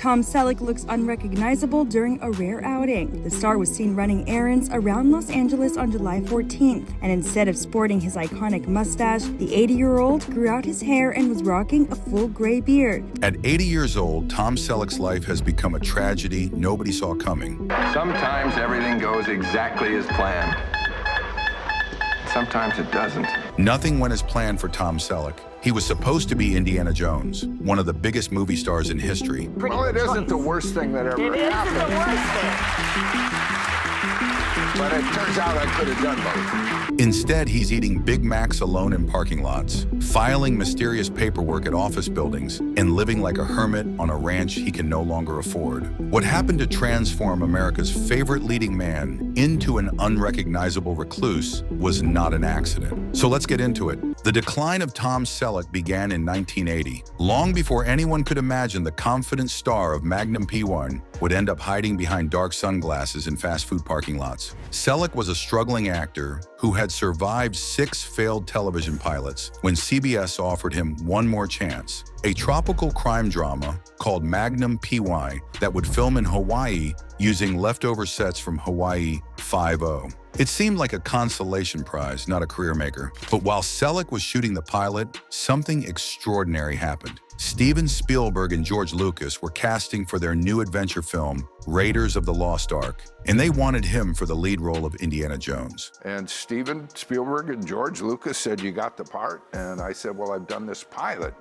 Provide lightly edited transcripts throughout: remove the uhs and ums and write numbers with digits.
Tom Selleck looks unrecognizable during a rare outing. The star was seen running errands around Los Angeles on July 14th, and instead of sporting his iconic mustache, the 80-year-old grew out his hair and was rocking a full gray beard. At 80 years old, Tom Selleck's life has become a tragedy nobody saw coming. Sometimes everything goes exactly as planned. Sometimes it doesn't. Nothing went as planned for Tom Selleck. He was supposed to be Indiana Jones, one of the biggest movie stars in history. Well, it isn't the worst thing that ever happened. It is the worst thing. But it turns out I could have done both. Instead, he's eating Big Macs alone in parking lots, filing mysterious paperwork at office buildings, and living like a hermit on a ranch he can no longer afford. What happened to transform America's favorite leading man into an unrecognizable recluse was not an accident. So let's get into it. The decline of Tom Selleck began in 1980, long before anyone could imagine the confident star of Magnum P1 would end up hiding behind dark sunglasses in fast food parking lots. Selleck was a struggling actor who had survived 6 failed television pilots when CBS offered him one more chance, a tropical crime drama called Magnum PY that would film in Hawaii using leftover sets from Hawaii 5-0. It seemed like a consolation prize, not a career maker. But while Selleck was shooting the pilot, something extraordinary happened. Steven Spielberg and George Lucas were casting for their new adventure film, Raiders of the Lost Ark, and they wanted him for the lead role of Indiana Jones. And Steven Spielberg and George Lucas said, "You got the part?" And I said, "Well, I've done this pilot.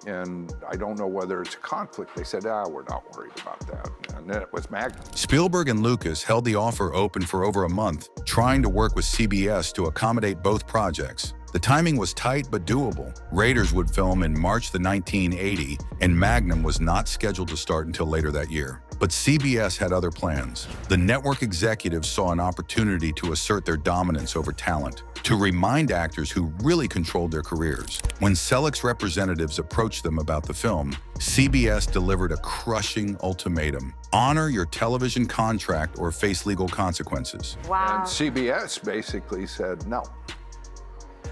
And I don't know whether it's a conflict." They said, "We're not worried about that." And then it was Magnum. Spielberg and Lucas held the offer open for over a month, trying to work with CBS to accommodate both projects. The timing was tight but doable. Raiders would film in March 1980, and Magnum was not scheduled to start until later that year. But CBS had other plans. The network executives saw an opportunity to assert their dominance over talent, to remind actors who really controlled their careers. When Selleck's representatives approached them about the film, CBS delivered a crushing ultimatum: honor your television contract or face legal consequences. Wow. And CBS basically said, "No,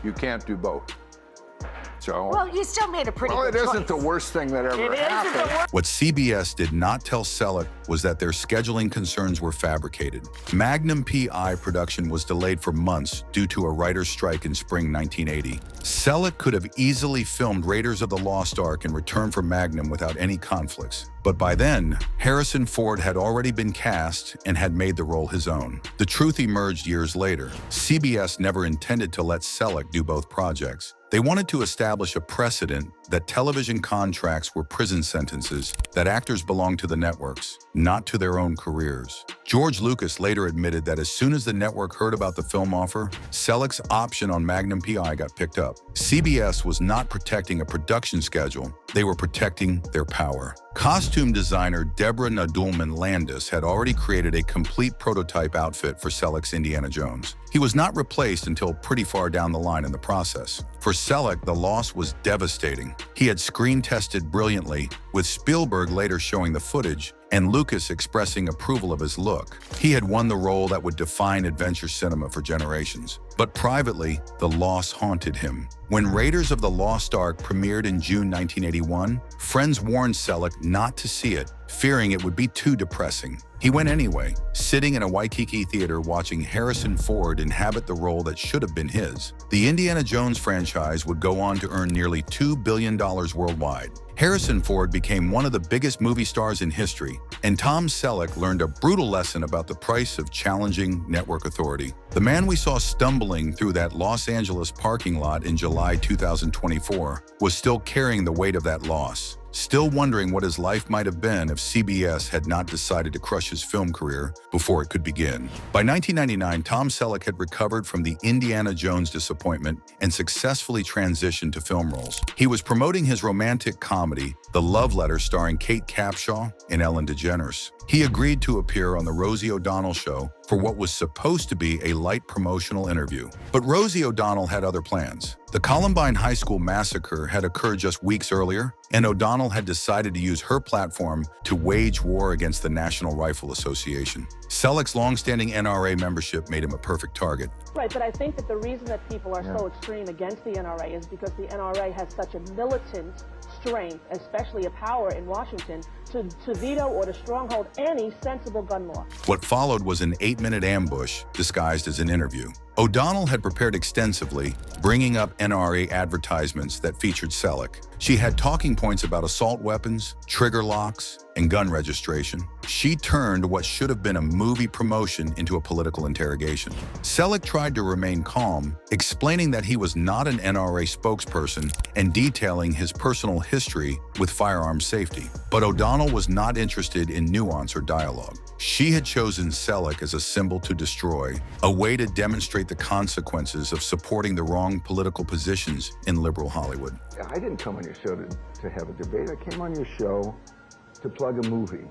you can't do both." So, Well, you still made a pretty well, good it choice. isn't the worst thing that ever It isn't happened. the worst. What CBS did not tell Selleck was that their scheduling concerns were fabricated. Magnum PI production was delayed for months due to a writer's strike in spring 1980. Selleck could have easily filmed Raiders of the Lost Ark and returned for Magnum without any conflicts. But by then, Harrison Ford had already been cast and had made the role his own. The truth emerged years later. CBS never intended to let Selleck do both projects. They wanted to establish a precedent that television contracts were prison sentences, that actors belonged to the networks, not to their own careers. George Lucas later admitted that as soon as the network heard about the film offer, Selleck's option on Magnum PI got picked up. CBS was not protecting a production schedule, they were protecting their power. Costume designer Deborah Nadoolman Landis had already created a complete prototype outfit for Selleck's Indiana Jones. He was not replaced until pretty far down the line in the process. For Selleck, the loss was devastating. He had screen tested brilliantly, with Spielberg later showing the footage and Lucas expressing approval of his look. He had won the role that would define adventure cinema for generations. But privately, the loss haunted him. When Raiders of the Lost Ark premiered in June 1981, friends warned Selleck not to see it, fearing it would be too depressing. He went anyway, sitting in a Waikiki theater watching Harrison Ford inhabit the role that should have been his. The Indiana Jones franchise would go on to earn nearly $2 billion worldwide. Harrison Ford became one of the biggest movie stars in history, and Tom Selleck learned a brutal lesson about the price of challenging network authority. The man we saw stumbling through that Los Angeles parking lot in July 2024 was still carrying the weight of that loss, still wondering what his life might have been if CBS had not decided to crush his film career before it could begin. By 1999, Tom Selleck had recovered from the Indiana Jones disappointment and successfully transitioned to film roles. He was promoting his romantic comedy, The Love Letter, starring Kate Capshaw and Ellen DeGeneres. He agreed to appear on the Rosie O'Donnell show for what was supposed to be a light promotional interview. But Rosie O'Donnell had other plans. The Columbine High School massacre had occurred just weeks earlier, and O'Donnell had decided to use her platform to wage war against the National Rifle Association. Selleck's long-standing NRA membership made him a perfect target. Right, but I think that the reason that people are so extreme against the NRA is because the NRA has such a militant strength, especially a power in Washington, to veto or to stronghold any sensible gun law. What followed was an 8-minute ambush disguised as an interview. O'Donnell had prepared extensively, bringing up NRA advertisements that featured Selleck. She had talking points about assault weapons, trigger locks, and gun registration. She turned what should have been a movie promotion into a political interrogation. Selleck tried to remain calm, explaining that he was not an NRA spokesperson and detailing his personal history with firearms safety. But O'Donnell was not interested in nuance or dialogue. She had chosen Selleck as a symbol to destroy, a way to demonstrate the consequences of supporting the wrong political positions in liberal Hollywood. I didn't come on your show to have a debate. I came on your show to plug a movie.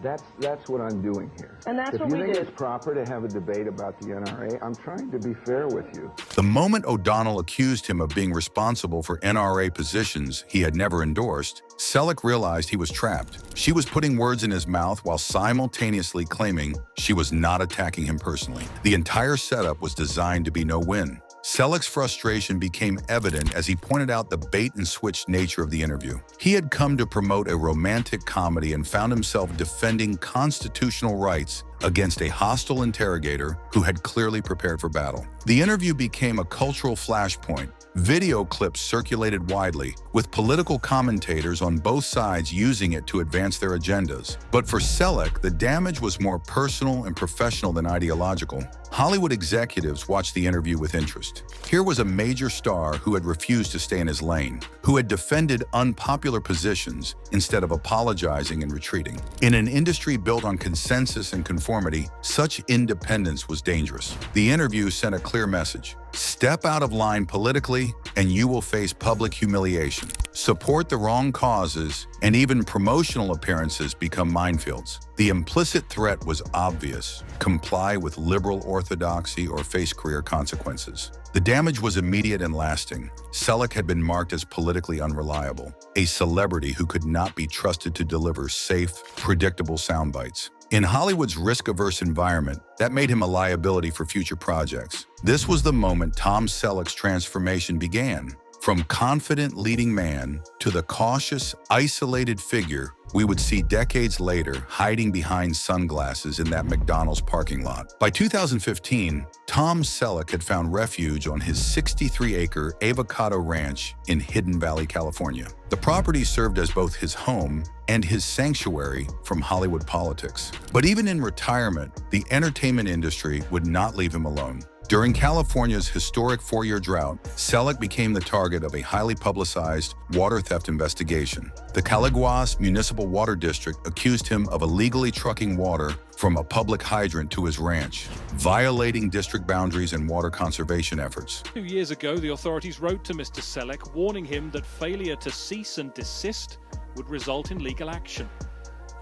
That's what I'm doing here. And that's what we If you did. think it's proper to have a debate about the NRA, I'm trying to be fair with you. The moment O'Donnell accused him of being responsible for NRA positions he had never endorsed, Selleck realized he was trapped. She was putting words in his mouth while simultaneously claiming she was not attacking him personally. The entire setup was designed to be no-win. Selleck's frustration became evident as he pointed out the bait-and-switch nature of the interview. He had come to promote a romantic comedy and found himself defending constitutional rights against a hostile interrogator who had clearly prepared for battle. The interview became a cultural flashpoint. Video clips circulated widely, with political commentators on both sides using it to advance their agendas. But for Selleck, the damage was more personal and professional than ideological. Hollywood executives watched the interview with interest. Here was a major star who had refused to stay in his lane, who had defended unpopular positions instead of apologizing and retreating. In an industry built on consensus and conformity, such independence was dangerous. The interview sent a clear message. Step out of line politically, and you will face public humiliation. Support the wrong causes, and even promotional appearances become minefields. The implicit threat was obvious. Comply with liberal orthodoxy or face career consequences. The damage was immediate and lasting. Selleck had been marked as politically unreliable, a celebrity who could not be trusted to deliver safe, predictable sound bites. In Hollywood's risk-averse environment, that made him a liability for future projects. This was the moment Tom Selleck's transformation began. From confident leading man to the cautious, isolated figure we would see decades later hiding behind sunglasses in that McDonald's parking lot. By 2015, Tom Selleck had found refuge on his 63-acre avocado ranch in Hidden Valley, California. The property served as both his home and his sanctuary from Hollywood politics. But even in retirement, the entertainment industry would not leave him alone. During California's historic 4-year drought, Selleck became the target of a highly publicized water theft investigation. The Caliguas Municipal Water District accused him of illegally trucking water from a public hydrant to his ranch, violating district boundaries and water conservation efforts. 2 years ago, the authorities wrote to Mr. Selleck, warning him that failure to cease and desist would result in legal action.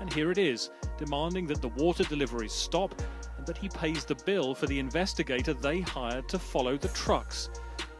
And here it is, demanding that the water deliveries stop and that he pays the bill for the investigator they hired to follow the trucks.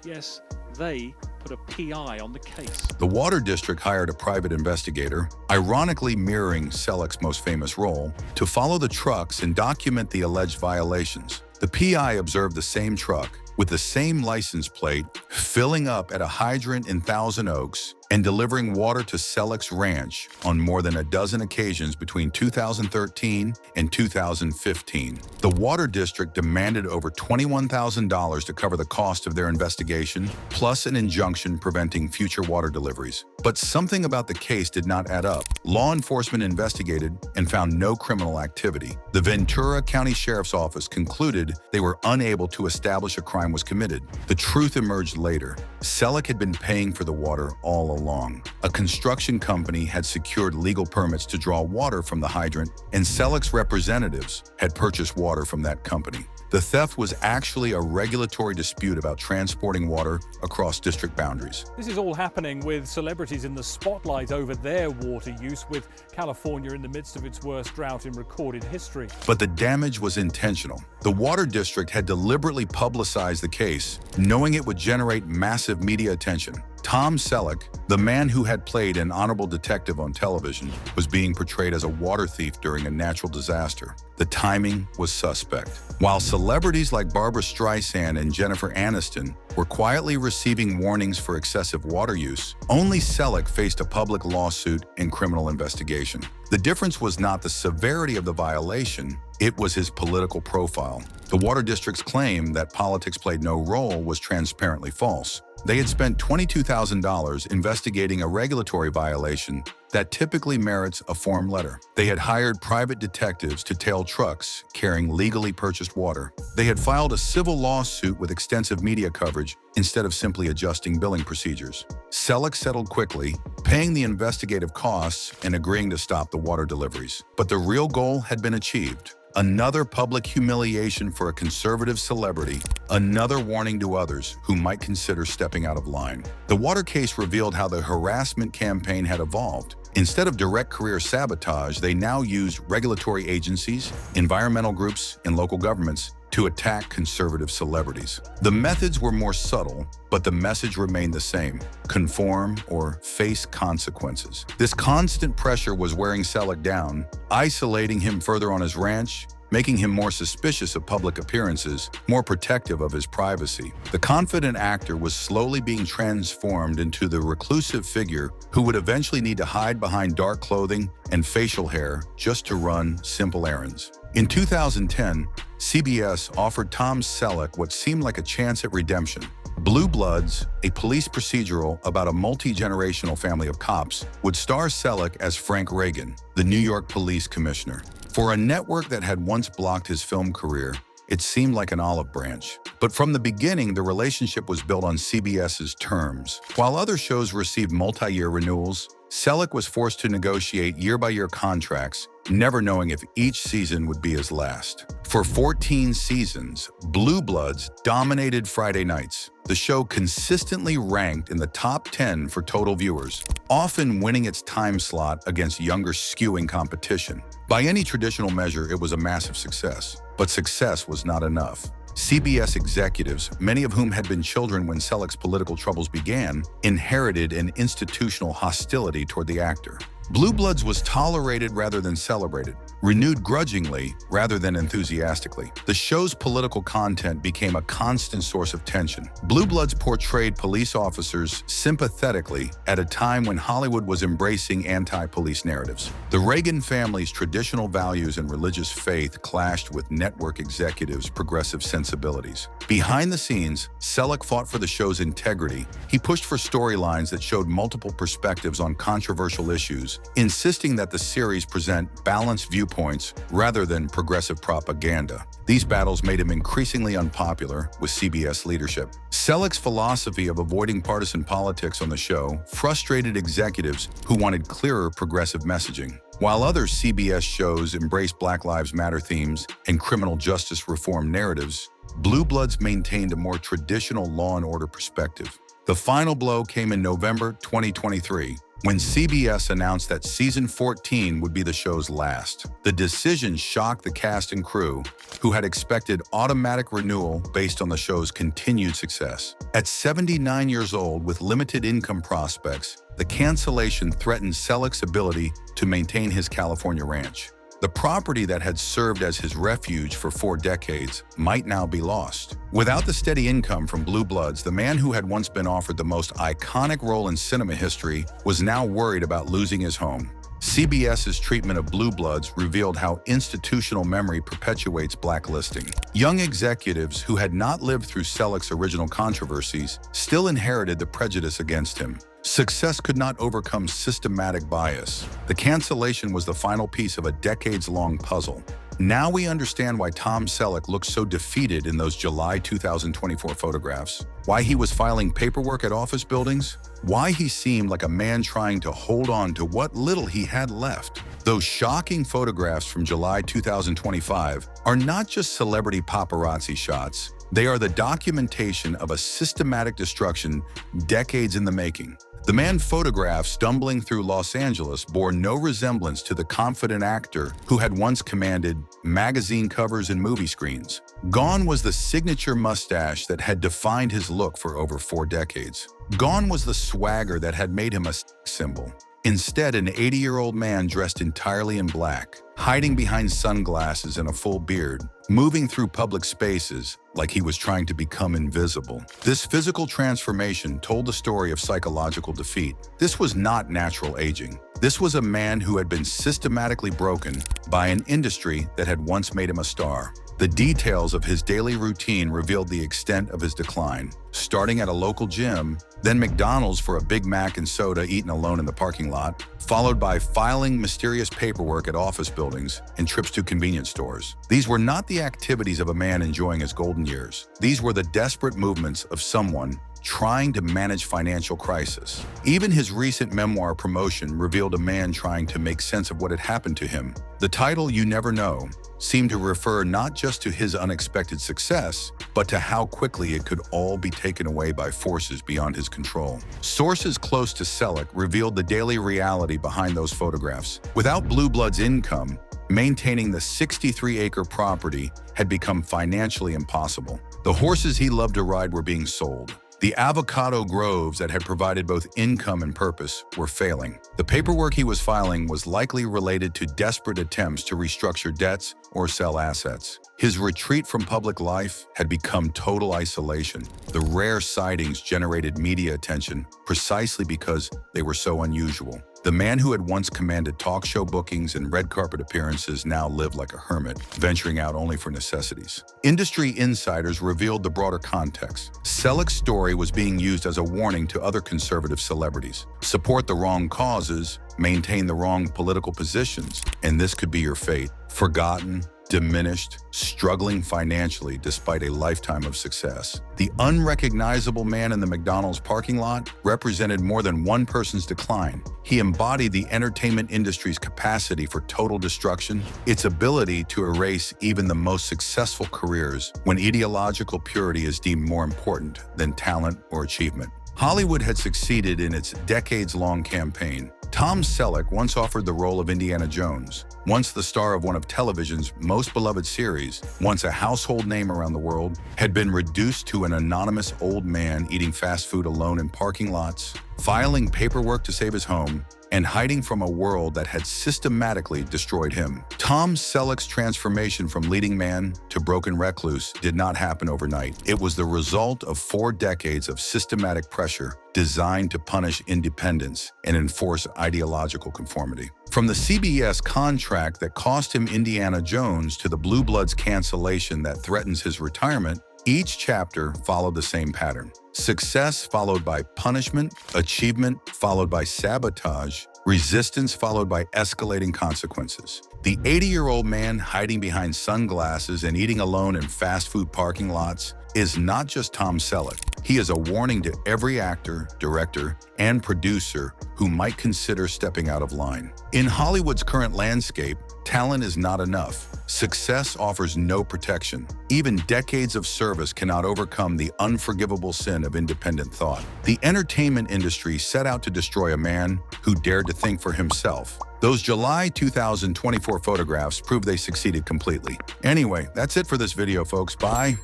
Yes, they put a PI on the case. The Water District hired a private investigator, ironically mirroring Selleck's most famous role, to follow the trucks and document the alleged violations. The PI observed the same truck with the same license plate, filling up at a hydrant in Thousand Oaks and delivering water to Selleck's ranch on more than a dozen occasions between 2013 and 2015. The Water District demanded over $21,000 to cover the cost of their investigation, plus an injunction preventing future water deliveries. But something about the case did not add up. Law enforcement investigated and found no criminal activity. The Ventura County Sheriff's Office concluded they were unable to establish a crime was committed. The truth emerged later. Selleck had been paying for the water all along. A construction company had secured legal permits to draw water from the hydrant, and Selleck's representatives had purchased water from that company. The theft was actually a regulatory dispute about transporting water across district boundaries. This is all happening with celebrities in the spotlight over their water use, with California in the midst of its worst drought in recorded history. But the damage was intentional. The Water District had deliberately publicized the case, knowing it would generate massive media attention. Tom Selleck, the man who had played an honorable detective on television, was being portrayed as a water thief during a natural disaster. The timing was suspect. While celebrities like Barbra Streisand and Jennifer Aniston were quietly receiving warnings for excessive water use, only Selleck faced a public lawsuit and criminal investigation. The difference was not the severity of the violation, it was his political profile. The water district's claim that politics played no role was transparently false. They had spent $22,000 investigating a regulatory violation that typically merits a form letter. They had hired private detectives to tail trucks carrying legally purchased water. They had filed a civil lawsuit with extensive media coverage instead of simply adjusting billing procedures. Selleck settled quickly, paying the investigative costs and agreeing to stop the water deliveries. But the real goal had been achieved. Another public humiliation for a conservative celebrity, another warning to others who might consider stepping out of line. The water case revealed how the harassment campaign had evolved. Instead of direct career sabotage, they now used regulatory agencies, environmental groups, and local governments to attack conservative celebrities. The methods were more subtle, but the message remained the same: conform or face consequences. This constant pressure was wearing Selleck down, isolating him further on his ranch, making him more suspicious of public appearances, more protective of his privacy. The confident actor was slowly being transformed into the reclusive figure who would eventually need to hide behind dark clothing and facial hair just to run simple errands. In 2010, CBS offered Tom Selleck what seemed like a chance at redemption. Blue Bloods, a police procedural about a multi-generational family of cops, would star Selleck as Frank Reagan, the New York police commissioner. For a network that had once blocked his film career, it seemed like an olive branch. But from the beginning, the relationship was built on CBS's terms. While other shows received multi-year renewals, Selleck was forced to negotiate year-by-year contracts, never knowing if each season would be his last. For 14 seasons, Blue Bloods dominated Friday nights. The show consistently ranked in the top 10 for total viewers, often winning its time slot against younger skewing competition. By any traditional measure, it was a massive success. But success was not enough. CBS executives, many of whom had been children when Selleck's political troubles began, inherited an institutional hostility toward the actor. Blue Bloods was tolerated rather than celebrated, renewed grudgingly rather than enthusiastically. The show's political content became a constant source of tension. Blue Bloods portrayed police officers sympathetically at a time when Hollywood was embracing anti-police narratives. The Reagan family's traditional values and religious faith clashed with network executives' progressive sensibilities. Behind the scenes, Selleck fought for the show's integrity. He pushed for storylines that showed multiple perspectives on controversial issues, insisting that the series present balanced viewpoints rather than progressive propaganda. These battles made him increasingly unpopular with CBS leadership. Selleck's philosophy of avoiding partisan politics on the show frustrated executives who wanted clearer progressive messaging. While other CBS shows embraced Black Lives Matter themes and criminal justice reform narratives, Blue Bloods maintained a more traditional law and order perspective. The final blow came in November 2023, when CBS announced that season 14 would be the show's last. The decision shocked the cast and crew, who had expected automatic renewal based on the show's continued success. At 79 years old with limited income prospects, the cancellation threatened Selleck's ability to maintain his California ranch. The property that had served as his refuge for 4 decades might now be lost. Without the steady income from Blue Bloods, the man who had once been offered the most iconic role in cinema history was now worried about losing his home. CBS's treatment of Blue Bloods revealed how institutional memory perpetuates blacklisting. Young executives who had not lived through Selleck's original controversies still inherited the prejudice against him. Success could not overcome systematic bias. The cancellation was the final piece of a decades-long puzzle. Now we understand why Tom Selleck looked so defeated in those July 2024 photographs, why he was filing paperwork at office buildings, why he seemed like a man trying to hold on to what little he had left. Those shocking photographs from July 2025 are not just celebrity paparazzi shots. They are the documentation of a systematic destruction decades in the making. The man photographed stumbling through Los Angeles bore no resemblance to the confident actor who had once commanded magazine covers and movie screens. Gone was the signature mustache that had defined his look for over 4 decades. Gone was the swagger that had made him a symbol. Instead, an 80-year-old man dressed entirely in black, hiding behind sunglasses and a full beard, moving through public spaces like he was trying to become invisible. This physical transformation told the story of psychological defeat. This was not natural aging. This was a man who had been systematically broken by an industry that had once made him a star. The details of his daily routine revealed the extent of his decline. Starting at a local gym, then McDonald's for a Big Mac and soda eaten alone in the parking lot, followed by filing mysterious paperwork at office buildings and trips to convenience stores. These were not the activities of a man enjoying his golden years. These were the desperate movements of someone trying to manage financial crisis. Even his recent memoir promotion revealed a man trying to make sense of what had happened to him. The title, You Never Know, seemed to refer not just to his unexpected success, but to how quickly it could all be taken away by forces beyond his control. Sources close to Selleck revealed the daily reality behind those photographs. Without Blue Blood's income, maintaining the 63-acre property had become financially impossible. The horses he loved to ride were being sold. The avocado groves that had provided both income and purpose were failing. The paperwork he was filing was likely related to desperate attempts to restructure debts or sell assets. His retreat from public life had become total isolation. The rare sightings generated media attention precisely because they were so unusual. The man who had once commanded talk show bookings and red carpet appearances now lived like a hermit, venturing out only for necessities. Industry insiders revealed the broader context. Selleck's story was being used as a warning to other conservative celebrities. Support the wrong causes, maintain the wrong political positions, and this could be your fate. Forgotten, diminished, struggling financially despite a lifetime of success. The unrecognizable man in the McDonald's parking lot represented more than one person's decline. He embodied the entertainment industry's capacity for total destruction, its ability to erase even the most successful careers when ideological purity is deemed more important than talent or achievement. Hollywood had succeeded in its decades-long campaign. Tom Selleck once offered the role of Indiana Jones, once the star of one of television's most beloved series, once a household name around the world, had been reduced to an anonymous old man eating fast food alone in parking lots, filing paperwork to save his home, and hiding from a world that had systematically destroyed him. Tom Selleck's transformation from leading man to broken recluse did not happen overnight. It was the result of 4 decades of systematic pressure designed to punish independence and enforce ideological conformity. From the CBS contract that cost him Indiana Jones to the Blue Bloods cancellation that threatens his retirement, each chapter followed the same pattern. Success followed by punishment, achievement followed by sabotage, resistance followed by escalating consequences. The 80-year-old man hiding behind sunglasses and eating alone in fast food parking lots is not just Tom Selleck. He is a warning to every actor, director, and producer who might consider stepping out of line. In Hollywood's current landscape, talent is not enough. Success offers no protection. Even decades of service cannot overcome the unforgivable sin of independent thought. The entertainment industry set out to destroy a man who dared to think for himself. Those July 2024 photographs prove they succeeded completely. Anyway, that's it for this video, folks. Bye.